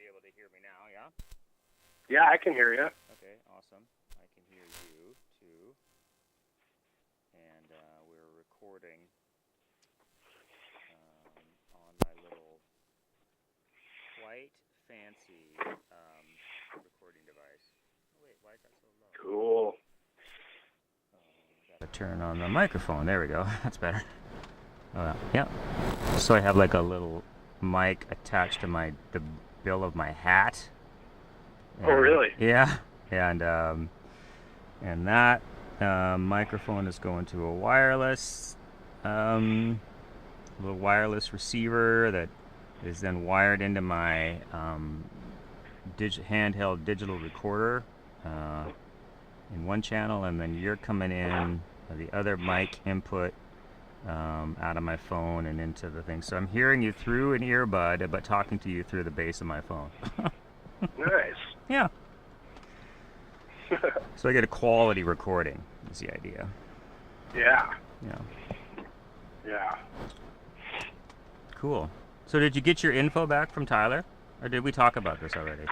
be able to hear me now, yeah? Yeah, I can hear you. Okay, awesome. I can hear you too. And we're recording on my little quite fancy recording device. Oh, wait, why is that so low? Cool. Gotta turn on the microphone. There we go. That's better. Yeah. So I have like a little mic attached to the bill of my hat. Oh, really? Yeah. And that microphone is going to a wireless little wireless receiver that is then wired into my handheld digital recorder in one channel, and then you're coming in the other mic input out of my phone and into the thing. So I'm hearing you through an earbud, but talking to you through the base of my phone. Nice. Yeah. So I get a quality recording, is the idea. Yeah. Yeah. Yeah. Cool. So did you get your info back from Tyler? Or did we talk about this already?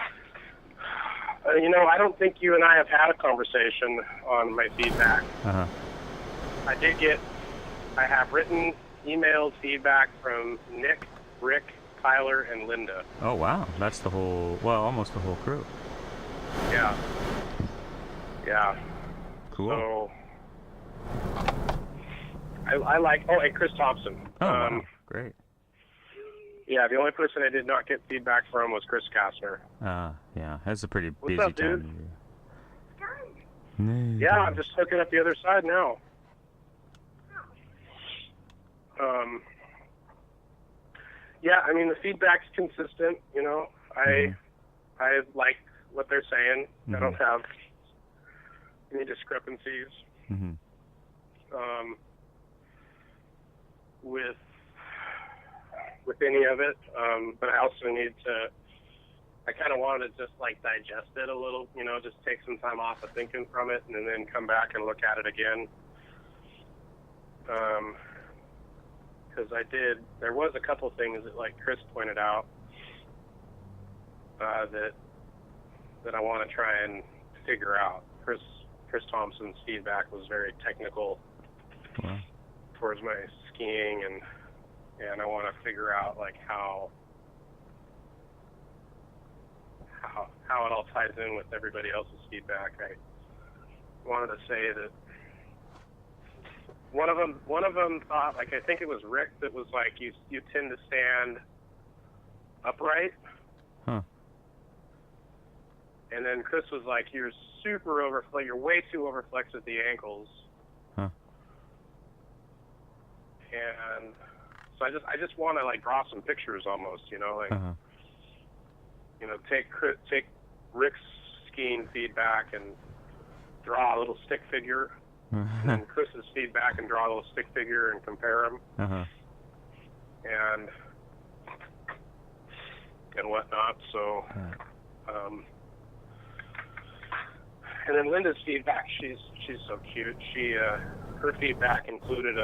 I don't think you and I have had a conversation on my feedback. Uh-huh. I have written, emailed feedback from Nick, Rick, Tyler, and Linda. Oh, wow. That's the whole, well, almost the whole crew. Yeah. Yeah. Cool. So, I like, and Chris Thompson. Oh, wow. Great. Yeah, the only person I did not get feedback from was Chris Kastner. Yeah, that's a pretty busy What's up, time dude? of year. Yeah, I'm just hooking up the other side now. Yeah, I mean, the feedback's consistent, I like what they're saying. I don't have any discrepancies with any of it, but I also I kind of wanted to just digest it a little, just take some time off of thinking from it and then come back and look at it again. Because there was a couple things that, like Chris pointed out, that I want to try and figure out. Chris Thompson's feedback was very technical towards my skiing, and I want to figure out how it all ties in with everybody else's feedback. I wanted to say that one of them thought, I think it was Rick, that was like, you tend to stand upright. Huh. And then Chris was like, you're way too overflexed at the ankles. Huh. And so I just want to draw some pictures almost, take Rick's skiing feedback and draw a little stick figure, and Chris's feedback and draw a little stick figure and compare them, and whatnot. So, and then Linda's feedback, she's so cute. Her feedback included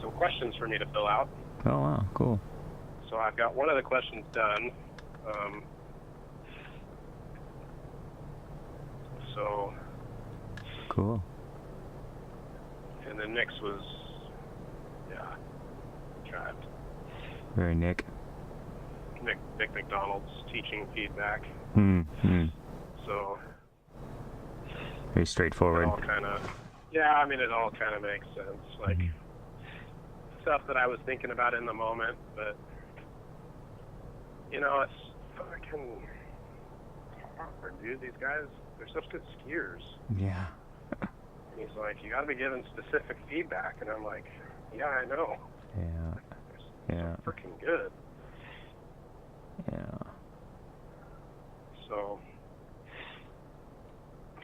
some questions for me to fill out. Oh, wow, cool. So I've got one of the questions done. So cool. And then next was, tried. Very Nick McDonald's teaching feedback. So very straightforward. It all kind of, it all kind of makes sense. Stuff that I was thinking about in the moment, but it's fucking hard, dude. These guys, they're such good skiers. Yeah. And he's like, you got to be given specific feedback, and I'm like, yeah, I know. Yeah. They're so freaking good. Yeah. So,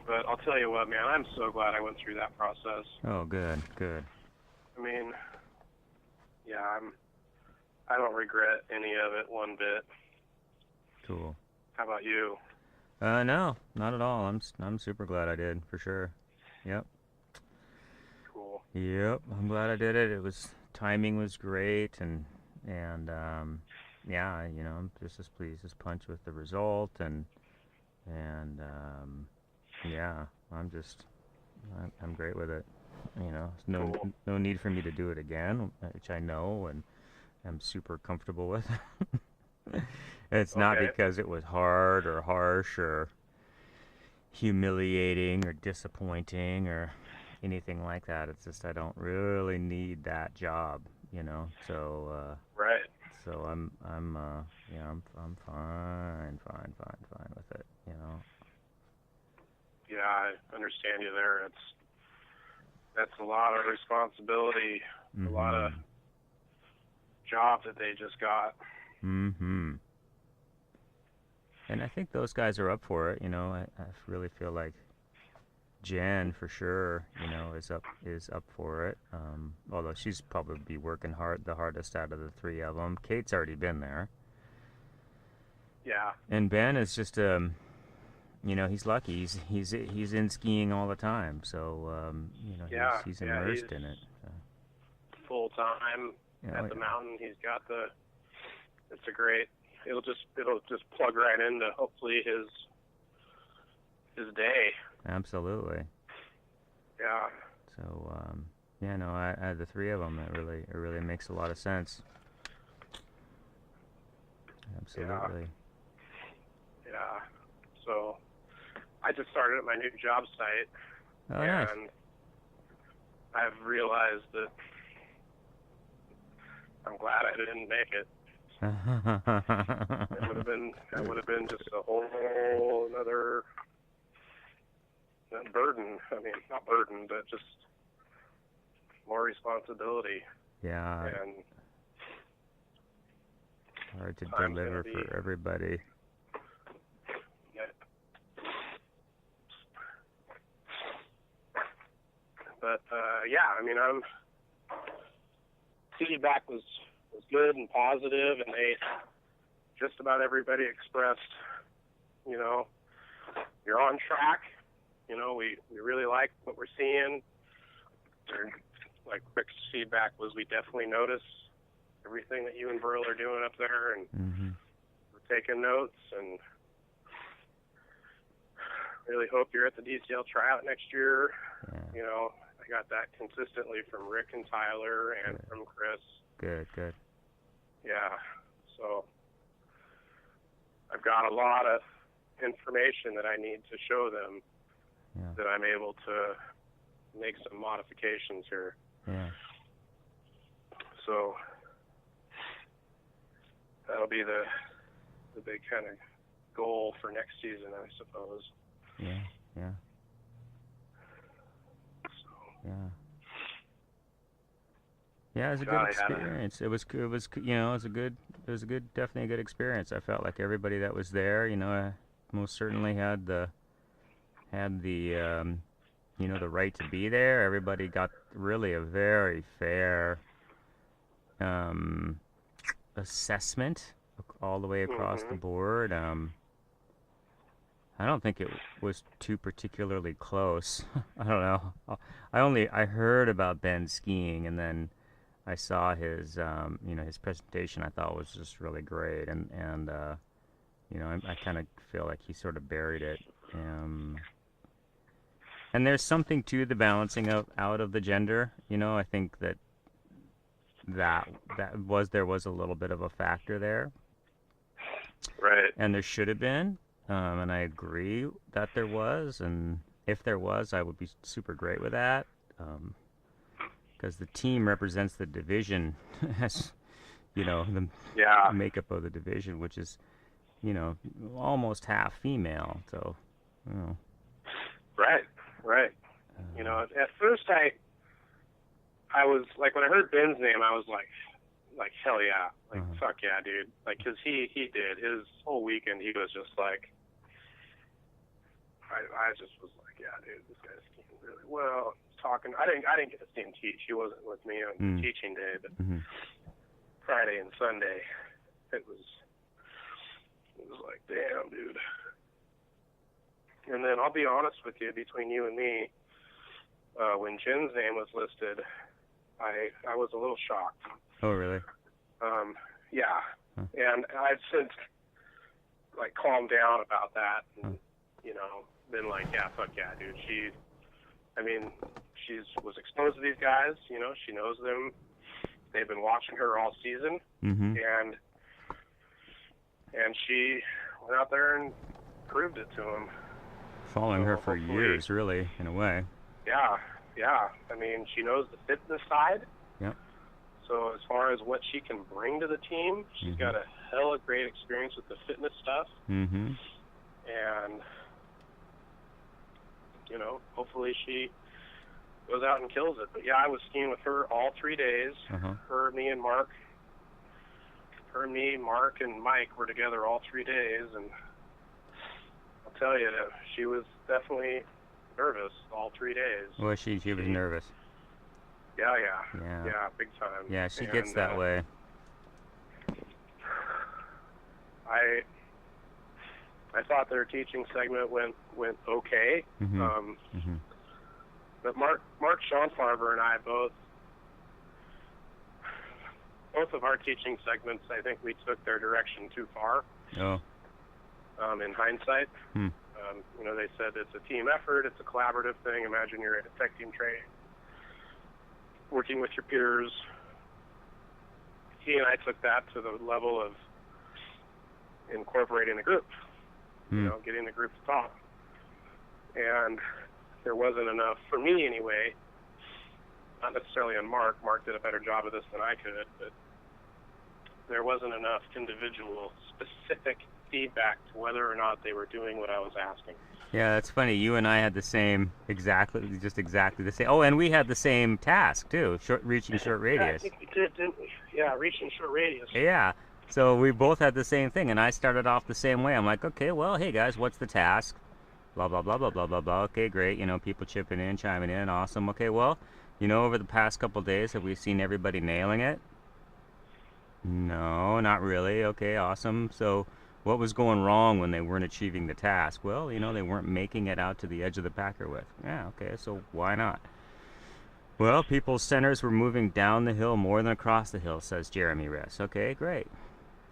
but I'll tell you what, man, I'm so glad I went through that process. Oh, good. I mean, I don't regret any of it one bit. Cool. How about you? No, not at all. I'm super glad I did, for sure. Yep. Cool. I'm glad I did it. Timing was great, and yeah, you know, I'm just as pleased as punch with the result, and yeah, I'm great with it. You know, there's Cool. no need for me to do it again, which I know and I'm super comfortable with. It's not Okay. because it was hard or harsh or humiliating or disappointing or anything like that. It's just I don't really need that job, you know. Right. So yeah, I'm fine with it, you know. Yeah, I understand you there. That's a lot of responsibility, a lot of Mhm. job that they just got. Mhm. And I think those guys are up for it, you know. I really feel like Jen for sure, you know, is up for it. Although she's probably be working the hardest out of the three of them. Kate's already been there, Yeah. and Ben is just you know, he's lucky. He's in skiing all the time, so you know, Yeah. he's Yeah. He's immersed in it. So, full time oh at the yeah, mountain. He's got the. It's a great. It'll just plug right into hopefully his day. absolutely. Yeah. So yeah, no, I the three of them, it really makes a lot of sense. Yeah. Absolutely. Yeah. So I just started at my new job site, Oh, nice. and I've realized that I'm glad I didn't make it. That would have been just a whole another burden. I mean, not burden, but just more responsibility. Yeah, And hard to time's gonna deliver be. for everybody. Yeah. But yeah, I mean, feedback was good and positive, and they just about everybody expressed, you know, you're on track. You know, we really like what we're seeing. Like Rick's feedback was, we definitely notice everything that you and Burl are doing up there, and Mhm. we're taking notes, and really hope you're at the DCL tryout next year. Yeah. You know, I got that consistently from Rick and Tyler and Good. from Chris. Good. Yeah, so I've got a lot of information that I need to show them Yeah. that I'm able to make some modifications here. Yeah. So that'll be the big kind of goal for next season, I suppose. Yeah. Yeah. So, Yeah. Yeah, it was a good God, I had a experience. It was you know, it was a good definitely a good experience. I felt like everybody that was there, you know, most certainly had the you know, the right to be there. Everybody got really a very fair um assessment all the way across the mhm. board. I don't think it was too particularly close. I don't know. I heard about Ben skiing, and then I saw his you know, his presentation. I thought was just really great, and you know, I kind of feel like he sort of buried it. Um, and there's something to the balancing of out of the gender. You know, I think there was a little bit of a factor there, Right. and there should have been. And I agree that there was, and if there was, I would be super great with that. Because the team represents the division, as you know, the Yeah. makeup of the division, which is, you know, almost half female. So, you know, Right. Right. You know, at first I was like, when I heard Ben's name, I was like hell yeah, like uh-huh. fuck yeah, dude. Like, 'cause he did his whole weekend. He was just like, I just was like, yeah, dude, this guy's skiing really well. Talking, I didn't get to see him teach. He wasn't with me on Mm. teaching day, but Mm-hmm. Friday and Sunday, it was like, damn, dude. And then I'll be honest with you, between you and me, when Jen's name was listed, I was a little shocked. Oh, really? Yeah, And I've since like calmed down about that, and you know, been like, yeah, fuck yeah, dude. She's was exposed to these guys. You know, she knows them. They've been watching her all season, Mm-hmm. and she went out there and proved it to him. Following So her for hopefully- years, really, in a way. Yeah. I mean, she knows the fitness side. Yep. So as far as what she can bring to the team, she's got a hella great experience with the fitness stuff. Mm-hmm. And, you know, hopefully she goes out and kills it. But yeah, I was skiing with her all 3 days. Uh-huh. Her, me, Mark, and Mike were together all 3 days, and I'll tell you, she was definitely nervous all 3 days. Well, she was nervous. Yeah, big time. Yeah, she gets that way. I thought their teaching segment went okay. Mm-hmm. But Mark Schonfarber and I both of our teaching segments, I think we took their direction too far. Oh. In hindsight. Hmm. You know, they said it's a team effort, it's a collaborative thing. Imagine you're at a tech team training, working with your peers. He and I took that to the level of incorporating the group, you know, getting the group to talk. And there wasn't enough, for me anyway, not necessarily on Mark. Mark did a better job of this than I could, but there wasn't enough individual specific feedback to whether or not they were doing what I was asking. Yeah, that's funny. You and I had the same, exactly the same. Oh, and we had the same task too, reaching short radius. Yeah, I think we did, didn't we? Yeah, reaching short radius. Yeah. So we both had the same thing, and I started off the same way. I'm like, okay, well, hey guys, what's the task? Blah blah blah blah blah blah blah. Okay, great. You know, people chipping in, chiming in, awesome. Okay, well, you know, over the past couple days, have we seen everybody nailing it? No, not really. Okay, awesome. So what was going wrong when they weren't achieving the task? Well, you know, they weren't making it out to the edge of the packer width. Yeah, okay, so why not? Well, people's centers were moving down the hill more than across the hill, says Jeremy Riss. Okay, great.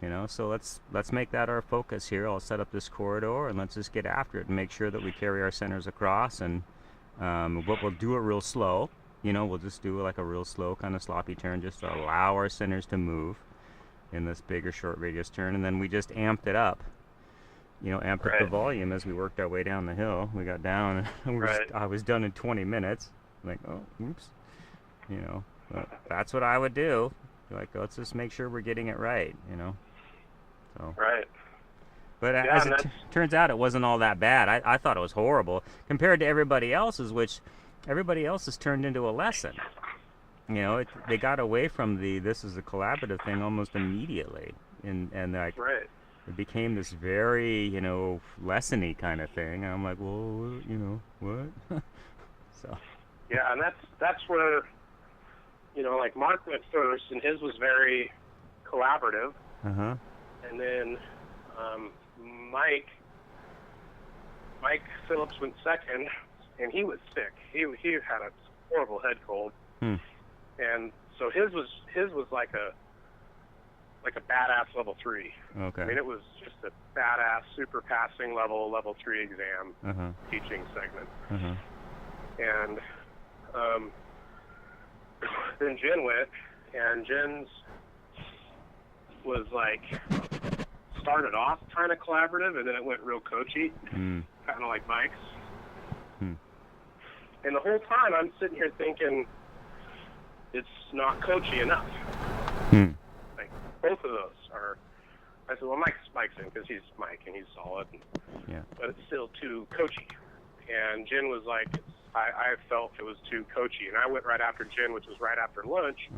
You know, so let's make that our focus here. I'll set up this corridor and let's just get after it and make sure that we carry our centers across. And what we'll do it real slow. You know, we'll just do like a real slow kind of sloppy turn just to allow our centers to move in this bigger short radius turn, and then we just amped it up. You know, amped up the volume as we worked our way down the hill. We got down, and I was done in 20 minutes. Like, oh, oops. You know, but that's what I would do. Like, let's just make sure we're getting it right. You know. So. Right. But as it turns out, it wasn't all that bad. I thought it was horrible compared to everybody else's, which everybody else has turned into a lesson. You know, they got away from this is a collaborative thing almost immediately, and like it became this very, you know, lesson-y kind of thing. And I'm like, well, you know, what? So. Yeah, and that's where, you know, like Mark went first, and his was very collaborative. Uh-huh. And then Mike Phillips went second, and he was sick. He had a horrible head cold. And so his was like a badass level 3. Okay. I mean, it was just a badass super passing level 3 exam teaching segment. And then Jen went, and Jen's was like started off kind of collaborative, and then it went real coachy, kind of like Mike's. And the whole time I'm sitting here thinking, it's not coachy enough. Like, both of those are. I said, well, Mike's in because he's Mike and he's solid. Yeah. But it's still too coachy. And Jen was like, I felt it was too coachy. And I went right after Jen, which was right after lunch,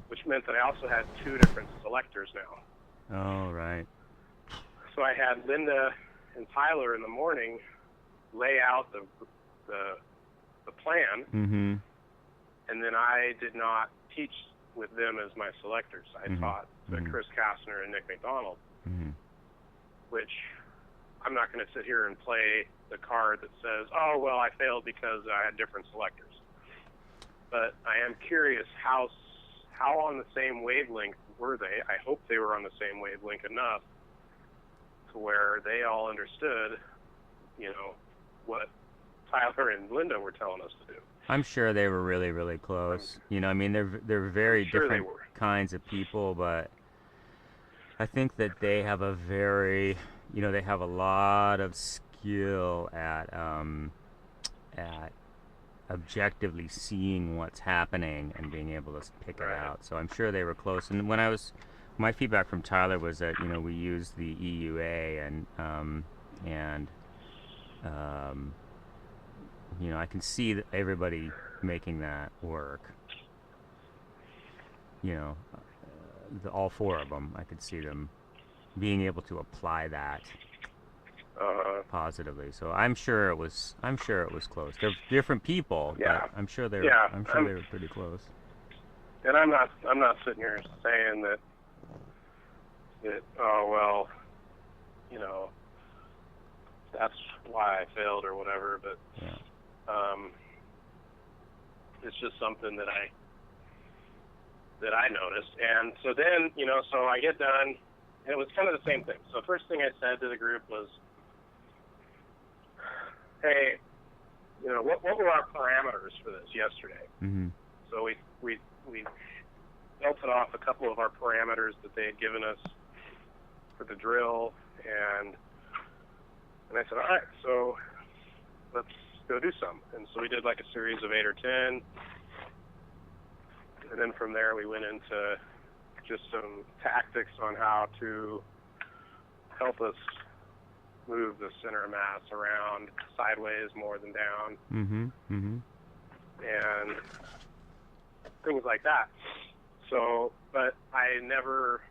which meant that I also had 2 different selectors now. Oh, right. So I had Linda and Tyler in the morning lay out the plan. And then I did not teach with them as my selectors. I taught Chris Kastner and Nick McDonald, which I'm not going to sit here and play the card that says, oh, well, I failed because I had different selectors. But I am curious how on the same wavelength were they? I hope they were on the same wavelength enough to where they all understood, what Tyler and Linda were telling us to do. I'm sure they were really, really close. I mean, they're very sure different kinds of people, but I think that they have a very, they have a lot of skill at objectively seeing what's happening and being able to pick it out. So I'm sure they were close. And my feedback from Tyler was that we used the EUA and I can see that everybody making that work. All four of them, I could see them being able to apply that positively. So I'm sure it was close. They're different people, but I'm sure they were pretty close. And I'm not sitting here saying that that's why I failed or whatever, but it's just something that I noticed. And so then, so I get done, and it was kind of the same thing. So first thing I said to the group was, hey, what were our parameters for this yesterday? Mm-hmm. So we belted off a couple of our parameters that they had given us for the drill, and I said, all right, so let's go do some. And so we did like a series of 8 or 10, and then from there we went into just some tactics on how to help us move the center of mass around sideways more than down. Mm-hmm. Mm-hmm. And things like that. So, but I never,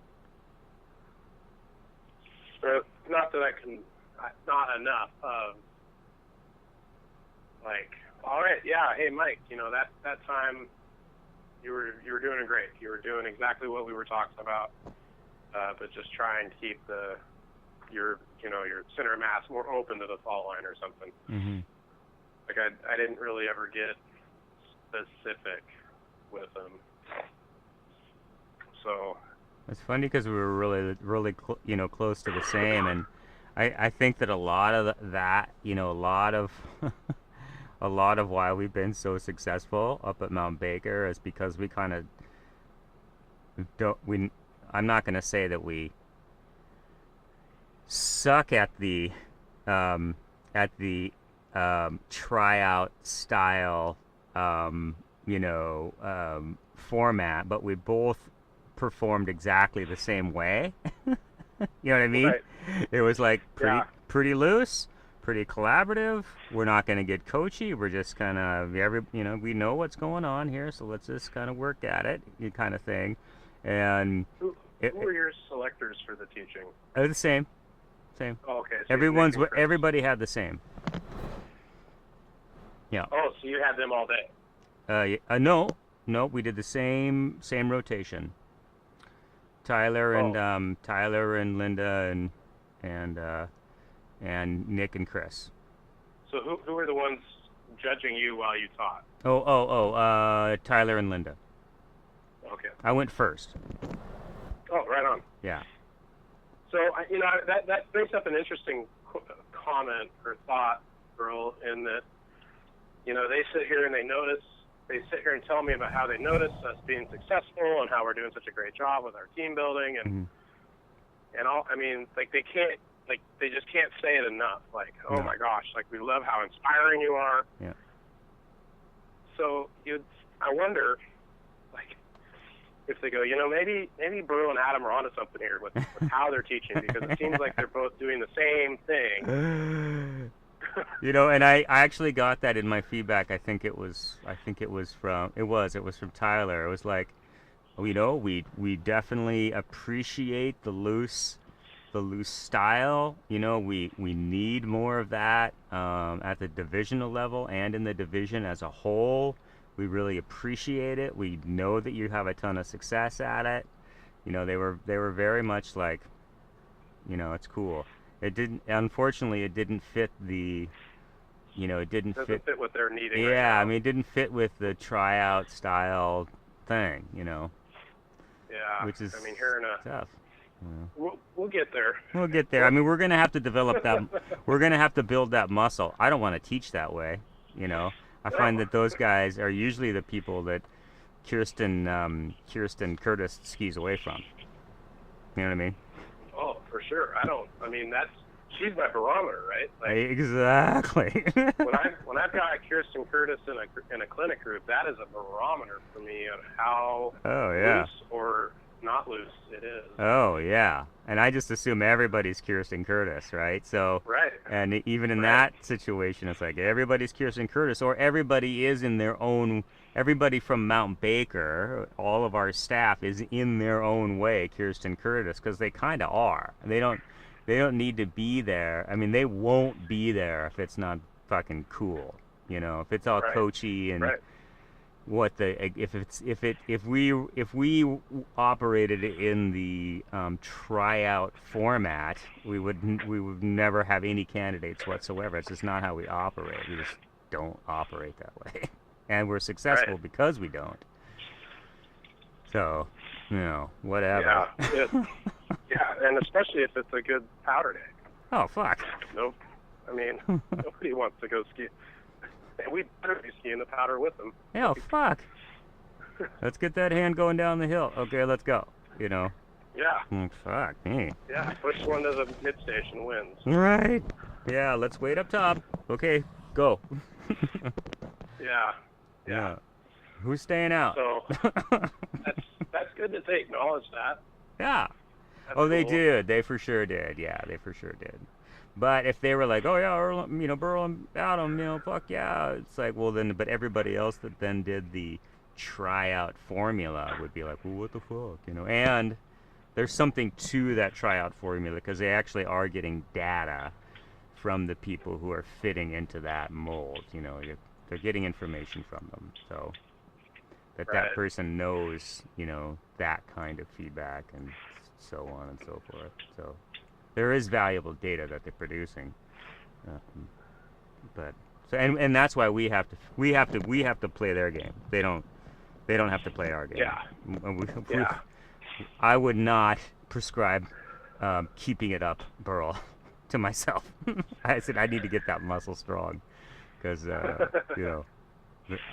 not that I can, not enough of, like, all right, yeah, hey Mike, that time you were doing great. You were doing exactly what we were talking about, but just try and keep your center of mass more open to the fall line or something. Mm-hmm. Like I didn't really ever get specific with them. So it's funny because we were really, really, close to the same, and I think that a lot of that, a lot of why we've been so successful up at Mount Baker is because we kind of I'm not going to say that we suck at the tryout style, format, but we both performed exactly the same way. You know what I mean? Right. It was like pretty loose, pretty collaborative. We're not going to get coachy. We're just kind of we know what's going on here, so let's just kind of work at it, kind of thing. And who were your selectors for the teaching? The same. Oh, okay. So everybody had the same. Yeah. Oh, so you had them all day? No, we did the same rotation. Tyler and Linda and Nick and Chris. So who were the ones judging you while you taught? Tyler and Linda. Okay. I went first. Oh, right on. Yeah. So that brings up an interesting comment or thought, Earl, in that they sit here and they sit here and tell me about how they notice us being successful and how we're doing such a great job with our team building and all. I mean, like they just can't say it enough. Like, oh my gosh, like we love how inspiring you are. Yeah. So I wonder, like, if they go, maybe Brew and Adam are onto something here with how they're teaching, because it seems like they're both doing the same thing. And I actually got that in my feedback. I think it was from Tyler. It was like, we definitely appreciate the loose style. We need more of that at the divisional level and in the division as a whole. We really appreciate it. We know that you have a ton of success at it. They were very much like, it's cool. Unfortunately, it didn't fit the, it didn't fit what they're needing. Yeah, right now. I mean, it didn't fit with the tryout style thing, Yeah. which is I mean, here in a tough. You know. we'll get there. We'll get there. I mean, we're gonna have to develop that. We're gonna have to build that muscle. I don't want to teach that way. You know, I find No. that those guys are usually the people that Kirsten Curtis skis away from. You know what I mean? Oh, for sure. I mean, she's my barometer, right? Like Exactly. when I've got Kirsten Curtis in a clinic group, that is a barometer for me on how Oh yeah. loose or not loose it is. Oh yeah. And I just assume everybody's Kirsten Curtis, right? So, Right. and even in Right. that situation, it's like everybody's Kirsten Curtis, or everybody is in their own. Everybody from Mount Baker, all of our staff is in their own way Kirsten Curtis, because they kind of are. They don't need to be there. I mean, they won't be there if it's not fucking cool. You know, if it's all Right. coachy and Right. if we operated in the tryout format, we would never have any candidates whatsoever. It's just not how we operate. We just don't operate that way, and we're successful Right. because we don't. So, you know, whatever. Yeah. Yeah, and especially if it's a good powder day. Oh fuck. Nope. I mean, nobody wants to go ski. And we better be skiing the powder with them. Hell, fuck. Let's get that hand going down the hill. Okay, let's go. You know. Yeah. Fuck me. Yeah. Push one to the mid station wins. Right. Yeah, let's wait up top. Okay, go. Yeah. Yeah. Who's staying out? So that's good that they acknowledge that. Yeah. That's Oh, they cool. did. They for sure did. Yeah, they for sure did. But if they were like, oh yeah, Earl, you know, Burl and Adam, you know, fuck yeah, it's like, well then, but everybody else that then did the tryout formula would be like, well, what the fuck, you know? And there's something to that tryout formula because they actually are getting data from the people who are fitting into that mold. You know, they're getting information from them, so that Right. person knows, you know, that kind of feedback and so on and so forth. So there is valuable data that they're producing, but so and that's why we have to play their game. They don't have to play our game. Yeah. Yeah. I would not prescribe keeping it up, Burl, to myself. I said I need to get that muscle strong because you know,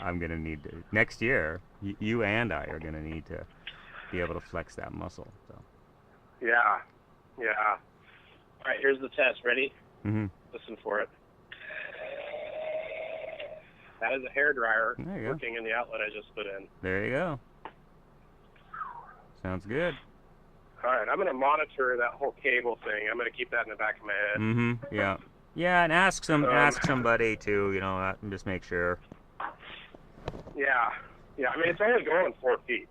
I'm gonna need to next year. You and I are gonna need to be able to flex that muscle. So. Yeah. Yeah. All right. Here's the test. Ready? Mhm. Listen for it. That is a hair dryer There you go. working in the outlet I just put in. There you go. Sounds good. All right, I'm going to monitor that whole cable thing. I'm going to keep that in the back of my head. Mm-hmm. Yeah. Yeah, and ask somebody to, you know, and just make sure. Yeah. Yeah, I mean, it's only going 4 feet.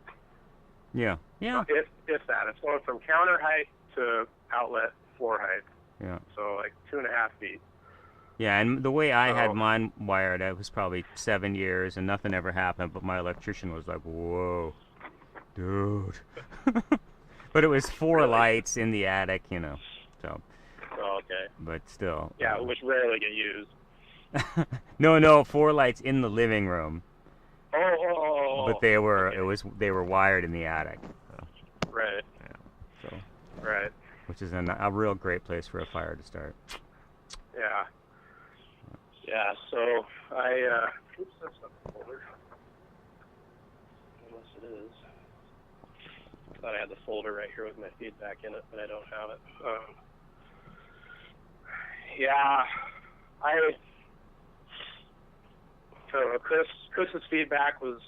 Yeah. Yeah. If that. It's going from counter height to outlet floor height. Yeah. So, like 2.5 feet. Yeah, and the way I had Oh. mine wired, it was probably 7 years, and nothing ever happened. But my electrician was like, "Whoa, dude!" But it was 4 Really? lights in the attic, you know. So, Oh, okay. but still. Yeah, which rarely get used. No, 4 lights in the living room. Oh. But they were Okay. they were wired in the attic. So, Right. so Right. which is a real great place for a fire to start. Yeah. Yeah, so I, oops, that's not the folder. Unless it is. I thought I had the folder right here with my feedback in it, but I don't have it. Yeah, so Chris's feedback was,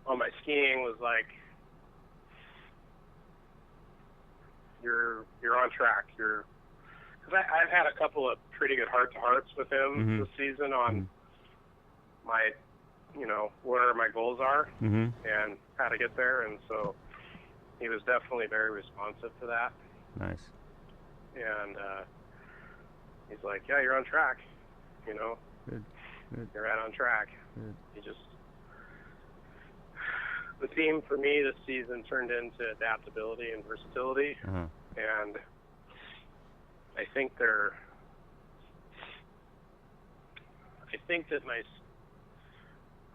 on my skiing was like, you're on track. Because I've had a couple of pretty good heart-to-hearts with him this season on my, you know, where my goals are and how to get there, and so he was definitely very responsive to that. Nice. And he's like, yeah, you're on track, you know. Good. You're right on track. Good. You just, the theme for me this season turned into adaptability and versatility, and I think that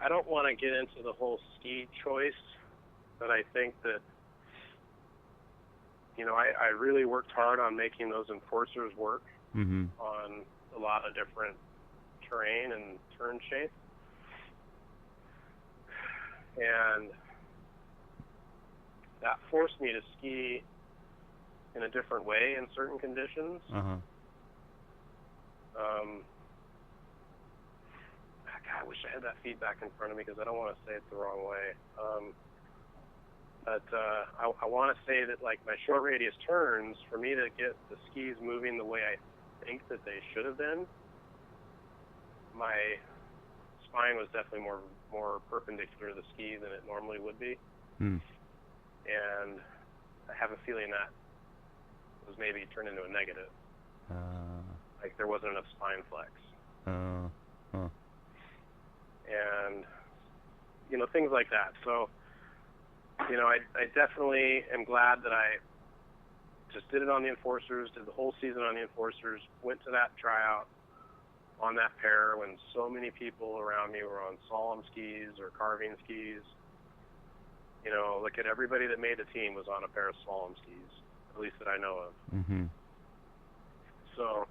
I don't want to get into the whole ski choice, but I think that I really worked hard on making those enforcers work Mm-hmm. on a lot of different terrain and turn shape. And that forced me to ski in a different way in certain conditions. Uh-huh. God, I wish I had that feedback in front of me because I don't want to say it the wrong way. But I want to say that, like, my short radius turns, for me to get the skis moving the way I think that they should have been, my spine was definitely more perpendicular to the ski than it normally would be. Mm. And I have a feeling that was maybe turned into a negative. Like there wasn't enough spine flex. Huh. And, things like that. So, I definitely am glad that I just did it on the enforcers, did the whole season on the enforcers, went to that tryout on that pair when so many people around me were on slalom skis or carving skis. Look at everybody that made the team was on a pair of slalom skis, at least that I know of. Mm-hmm. So,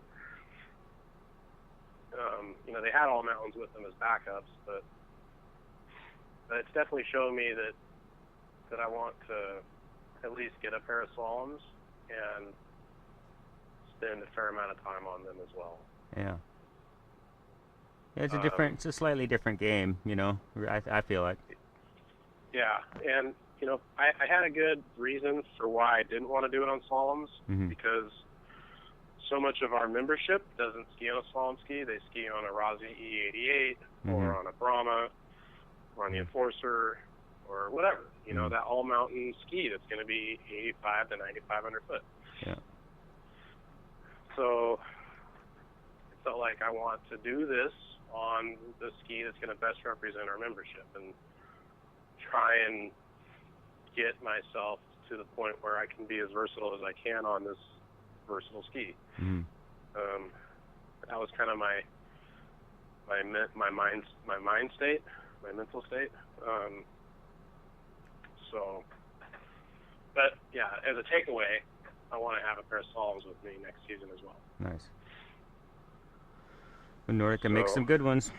they had all mountains with them as backups, but it's definitely shown me that I want to at least get a pair of slaloms and spend a fair amount of time on them as well. Yeah. It's a slightly different game, I feel like. Yeah, and I had a good reason for why I didn't want to do it on slaloms, Mm-hmm. because so much of our membership doesn't ski on a slalom ski. They ski on a Rossi E88 or Mhm. on a Brahma or on the Enforcer or whatever. That all-mountain ski that's going to be 85 to 9,500 foot. Yeah. So it felt like I want to do this on the ski that's going to best represent our membership and try and get myself to the point where I can be as versatile as I can on this versatile ski. Mm-hmm. That was kind of my mind state, my mental state. But yeah, as a takeaway, I want to have a pair of slaloms with me next season as well. Nice. And Nordic can make some good ones.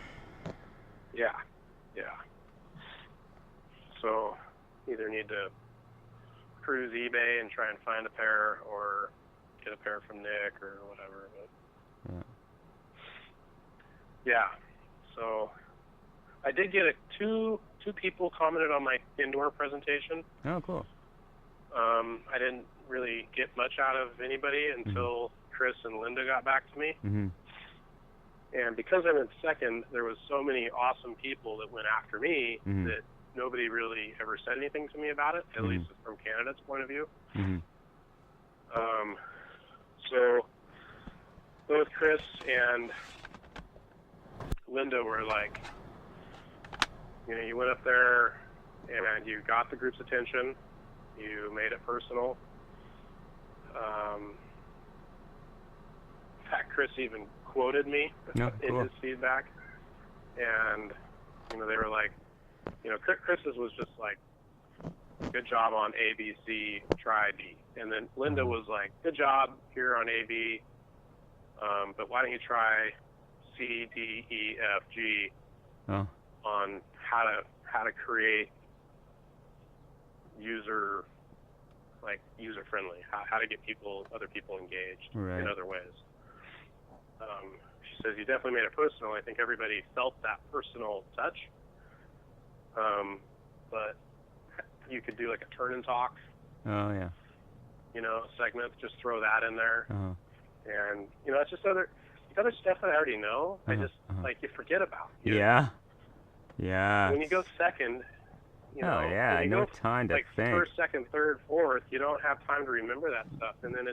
Yeah. So either need to cruise eBay and try and find a pair, or get a pair from Nick or whatever. But yeah. So I did get two people commented on my indoor presentation. Oh, cool. I didn't really get much out of anybody until Chris and Linda got back to me. Mm-hmm. And because I'm in second, there was so many awesome people that went after me Mhm. that nobody really ever said anything to me about it, at least from Canada's point of view. Mm-hmm. So both Chris and Linda were like, you went up there and you got the group's attention. You made it personal. In fact, Chris even quoted me in his feedback. And, they were like, Chris's was just like, good job on A, B, C, try B. And then Linda was like, good job here on A, B, but why don't you try C, D, E, F, G on how to create user friendly, how to get other people engaged in other ways. She says you definitely made it personal. I think everybody felt that personal touch. But you could do like a turn and talk. Oh yeah. Segment. Just throw that in there. Uh-huh. And it's just other stuff that I already know. I just you forget about. Yeah. Yeah. When you go second. No time to think. First, second, third, fourth, you don't have time to remember that stuff, and then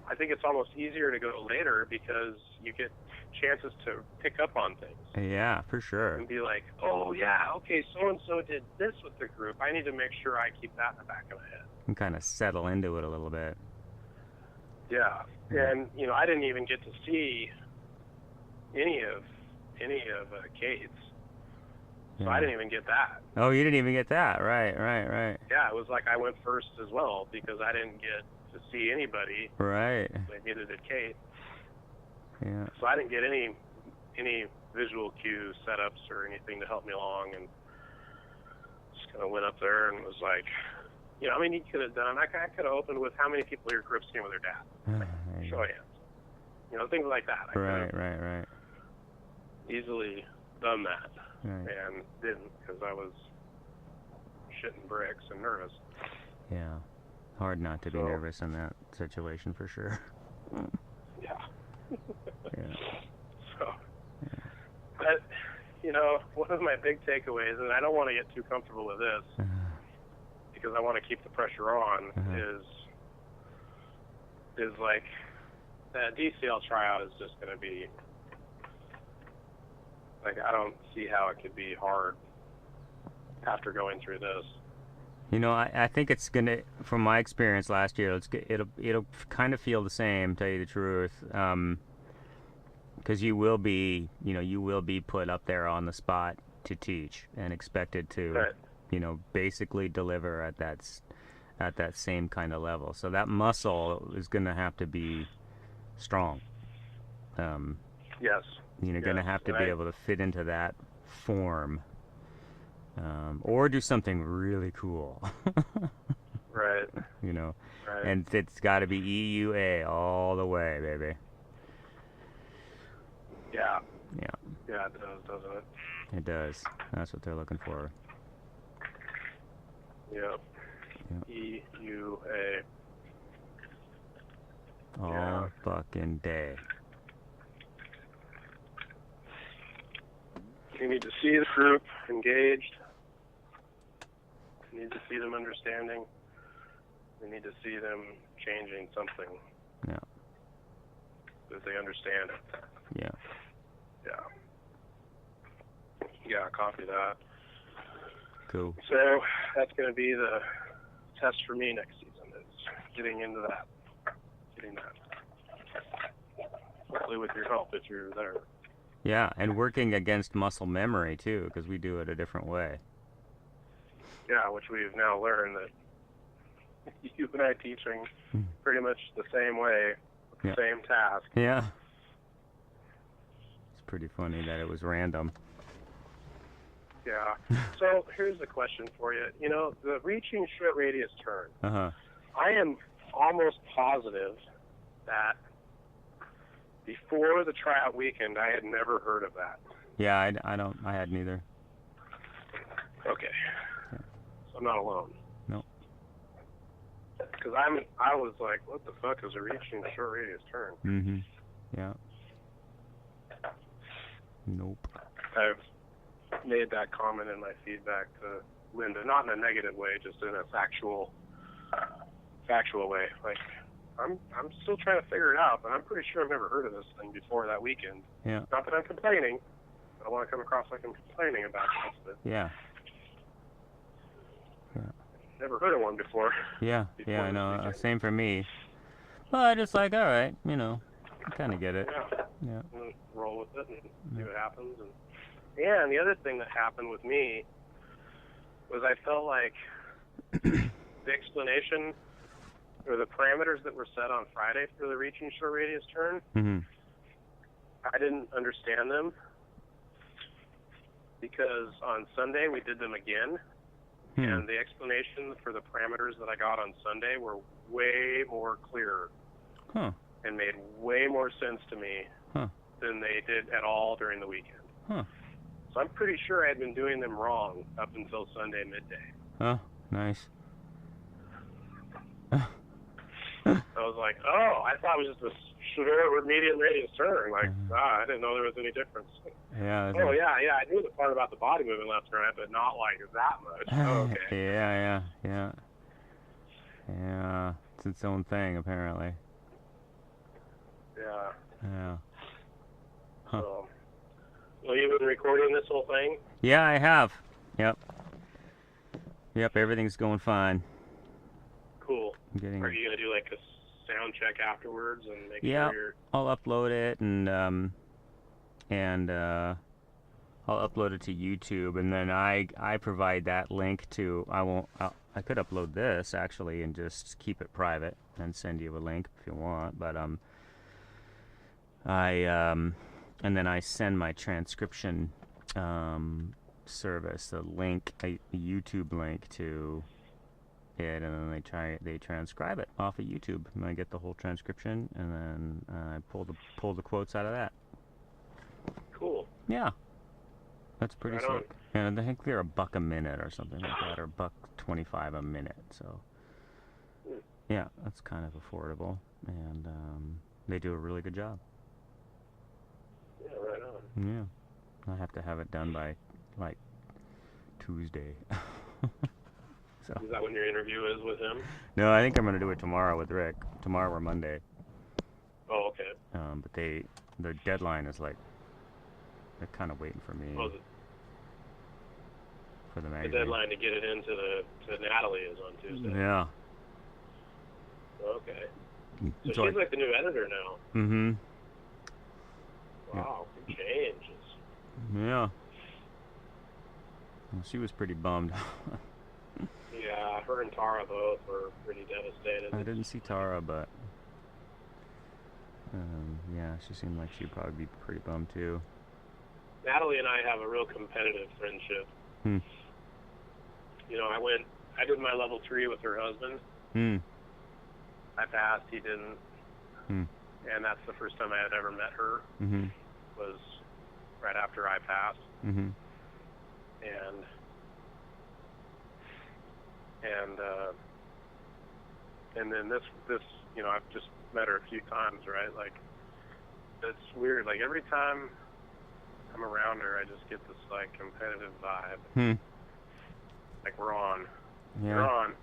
I think it's almost easier to go later because you get chances to pick up on things. Yeah, for sure. And be like, oh yeah, okay, so and so did this with the group. I need to make sure I keep that in the back of my head. And kind of settle into it a little bit. Yeah, and I didn't even get to see any of Kate's. So I didn't even get that. Oh, you didn't even get that. Right. Yeah, it was like I went first as well because I didn't get to see anybody. Right. Neither did Kate. Yeah. So I didn't get any visual cue setups or anything to help me along, and just kind of went up there and was like, you know, I mean, you could have done. I could have opened with how many people in your group skiing with their dad. Show of hands. You know, things like that. Right. Easily done that, Right. and didn't because I was shitting bricks and nervous. Yeah. Hard not to be nervous in that situation for sure. Yeah. Yeah. So, but, you know, one of my big takeaways, and I don't want to get too comfortable with this because I want to keep the pressure on, is like that DCL tryout is just going to be, like, I don't see how it could be hard after going through this. You know, I think it's gonna, from my experience last year, it'll kind of feel the same, tell you the truth, because you will be put up there on the spot to teach and expected to, you know, basically deliver at that same kind of level. So that muscle is gonna have to be strong. Yes. You're gonna have to be able to fit into that form. Or do something really cool. Right. You know, right. And it's got to be EUA all the way, baby. Yeah. Yeah. Yeah, it does, doesn't it? It does. That's what they're looking for. Yep. EUA. All fucking day. You need to see the group engaged. You need to see them understanding. You need to see them changing something. Yeah. That they understand it. Yeah. Yeah, copy that. Cool. So that's going to be the test for me next season, is getting into that. Getting that. Hopefully with your help if you're there. Yeah, and working against muscle memory too, because we do it a different way. Yeah, which we've now learned that you and I teaching pretty much the same way, the same task. Yeah. It's pretty funny that it was random. Yeah. So here's the question for you. You know, the reaching short radius turn. I am almost positive that before the tryout weekend, I had never heard of that. Yeah, I hadn't either. Okay. Yeah. So I'm not alone. No. Because I was like, what the fuck is a reaching short radius turn? Mm-hmm. Yeah. Nope. I've made that comment in my feedback to Linda, not in a negative way, just in a factual way. Like, I'm still trying to figure it out, but I'm pretty sure I've never heard of this thing before that weekend. Yeah. Not that I'm complaining. I don't want to come across like I'm complaining about this, but yeah. Never heard of one before. Yeah, I know. Same for me. But it's like, all right, you know, I kind of get it. Yeah. Roll with it and see what happens. And the other thing that happened with me was I felt like the explanation or the parameters that were set on Friday for the reaching short radius turn, I didn't understand them because on Sunday we did them again, and the explanation for the parameters that I got on Sunday were way more clear and made way more sense to me than they did at all during the weekend. So I'm pretty sure I had been doing them wrong up until Sunday midday. Oh, nice. I was like, oh, I thought it was just a short medium radius turn. Like, I didn't know there was any difference. Yeah. Oh, yeah, I knew the part about the body moving left and right, but not like that much. Oh, okay. Yeah. It's its own thing, apparently. Yeah. So, well, you've been recording this whole thing? Yeah, I have. Yep, everything's going fine. Cool. Are you going to do like a sound check afterwards and make sure you're... I'll upload it and I'll upload it to YouTube, and then I provide that link to. I could upload this actually and just keep it private and send you a link if you want. But I and then I send my transcription service a YouTube link to it, and then they transcribe it off of YouTube, and I get the whole transcription, and then I pull the quotes out of that. Cool. Yeah, that's pretty Right on. slick. And I think they're $1 a minute or something like that, or $1.25 a minute. So yeah, that's kind of affordable, and they do a really good job. Yeah, right on. Yeah, I have to have it done by like Tuesday. So Is that when your interview is with him? no, I think I'm gonna do it tomorrow with Rick. Tomorrow or Monday. Oh, okay. But the deadline is like they're kind of waiting for me Oh, for the the magazine. deadline to get it to Natalie is on Tuesday. Yeah. Okay. So It's she's like the new editor now. Mm-hmm. Wow, big changes. Yeah. Well, she was pretty bummed. Yeah, her and Tara both were pretty devastated. I didn't see Tara, but yeah, she seemed like she'd probably be pretty bummed too. Natalie and I have a real competitive friendship. Hmm. You know, I did my level 3 with her husband. Hmm. I passed, he didn't. Hmm. And that's the first time I had ever met her, Mm-hmm. was right after I passed. Mm-hmm. And then this, you know, I've just met her a few times, right? Like, it's weird. Like, every time I'm around her, I just get this, like, competitive vibe. Hmm. Like, we're on. Yeah. We're on.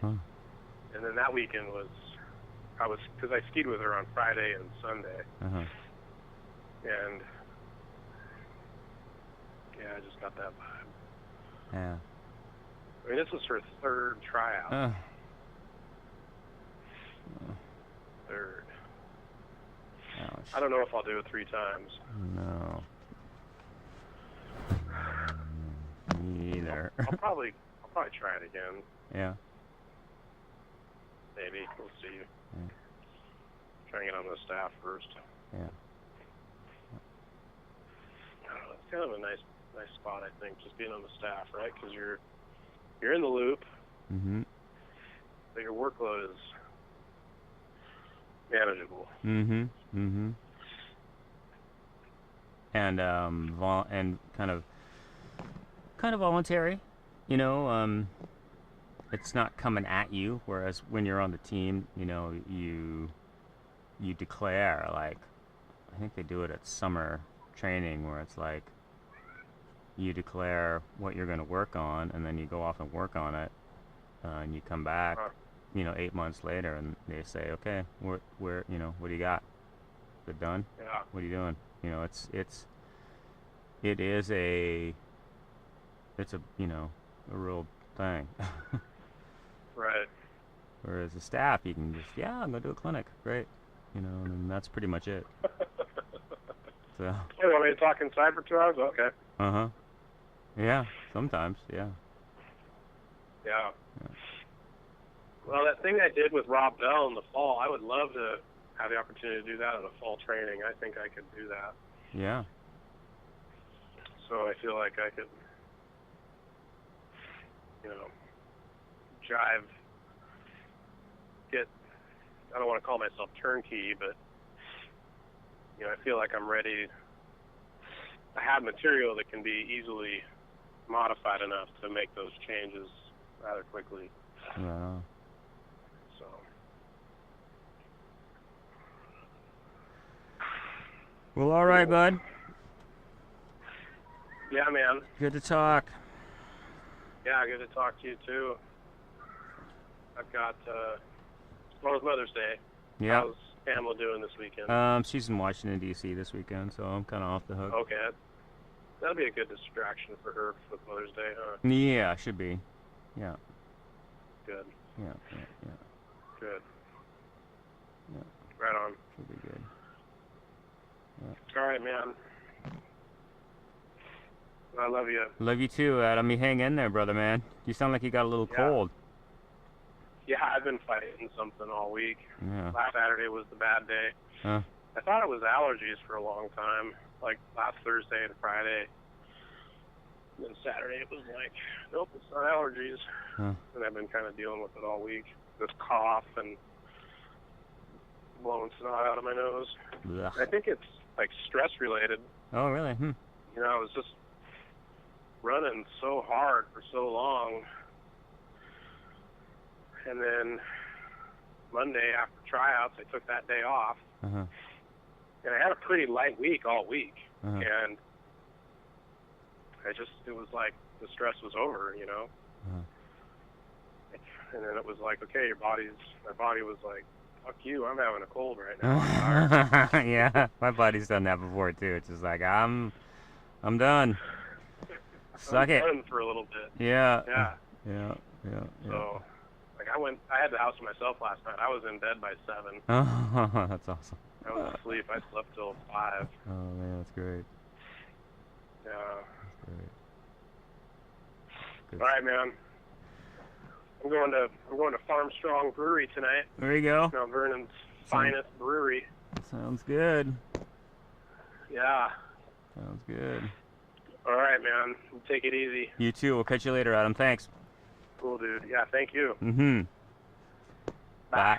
Huh. And then that weekend because I skied with her on Friday and Sunday. Uh-huh. And, yeah, I just got that vibe. Yeah. I mean, this was her third tryout. Third. Ouch. I don't know if I'll do it 3 times. No. Me either. I'll probably try it again. Yeah. Maybe. We'll see. Yeah. Try and get on the staff first. Yeah. I don't know, it's kind of a nice spot, I think, just being on the staff, right? Because you're in the loop, Mm-hmm. but your workload is manageable. Mm-hmm. Mm-hmm. And and kind of voluntary, you know. It's not coming at you. Whereas when you're on the team, you know, you declare, like, I think they do it at summer training, where it's like you declare what you're going to work on, and then you go off and work on it, and you come back, you know, 8 months later, and they say, okay, where, you know, what do you got? Is it done? Yeah. What are you doing? You know, it is a you know, a real thing. Right. Whereas the staff, you can just, yeah, I'm gonna do a clinic, great, you know, and that's pretty much it. So. Hey, want me to talk inside for 2 hours? Okay. Uh huh. Yeah. Sometimes. Yeah. Yeah. Well, that thing I did with Rob Bell in the fall, I would love to have the opportunity to do that in a fall training. I think I could do that. Yeah. So I feel like I could, you know, I don't want to call myself turnkey, but, you know, I feel like I'm ready. I have material that can be easily modified enough to make those changes rather quickly. Wow. So. Well, all right, bud. Yeah, man. Good to talk. Yeah, good to talk to you too. I've got tomorrow's Mother's Day. Yeah. How's Pamela doing this weekend? She's in Washington D.C. this weekend, so I'm kind of off the hook. Okay, that'll be a good distraction for her with Mother's Day, huh? Yeah, should be. Yeah. Good. Yeah. Good. Yeah. Right on. Should be good. All right, man. I love you. Love you too, Adam. You hang in there, brother, man. You sound like you got a little Yeah. cold. Yeah, I've been fighting something all week. Yeah. Last Saturday was the bad day. Huh. I thought it was allergies for a long time, like last Thursday and Friday. And then Saturday it was like, nope, it's not allergies. Huh. And I've been kind of dealing with it all week. This cough and blowing snot out of my nose. Ugh. I think it's like stress related. Oh, really? Hmm. You know, I was just running so hard for so long. And then Monday after tryouts, I took that day off. Uh-huh. And I had a pretty light week all week. Uh-huh. And it was like the stress was over, you know? Uh-huh. And then it was like, okay, my body was like, fuck you, I'm having a cold right now. I'm tired. Yeah, my body's done that before too. It's just like I'm done. Suck I'm it. done for a little bit. Yeah. Yeah. Yeah. Yeah. So, like, I had the house to myself last night. I was in bed by 7. Oh, that's awesome. I was asleep. I slept till 5. Oh man, that's great. Yeah. That's great. Good All right, man. I'm going to Farm Strong Brewery tonight. There you go. Mount Vernon's finest brewery. Sounds good. Yeah. Sounds good. All right, man. Take it easy. You too. We'll catch you later, Adam. Thanks. Cool, dude. Yeah, thank you. Mm-hmm. Bye. Bye.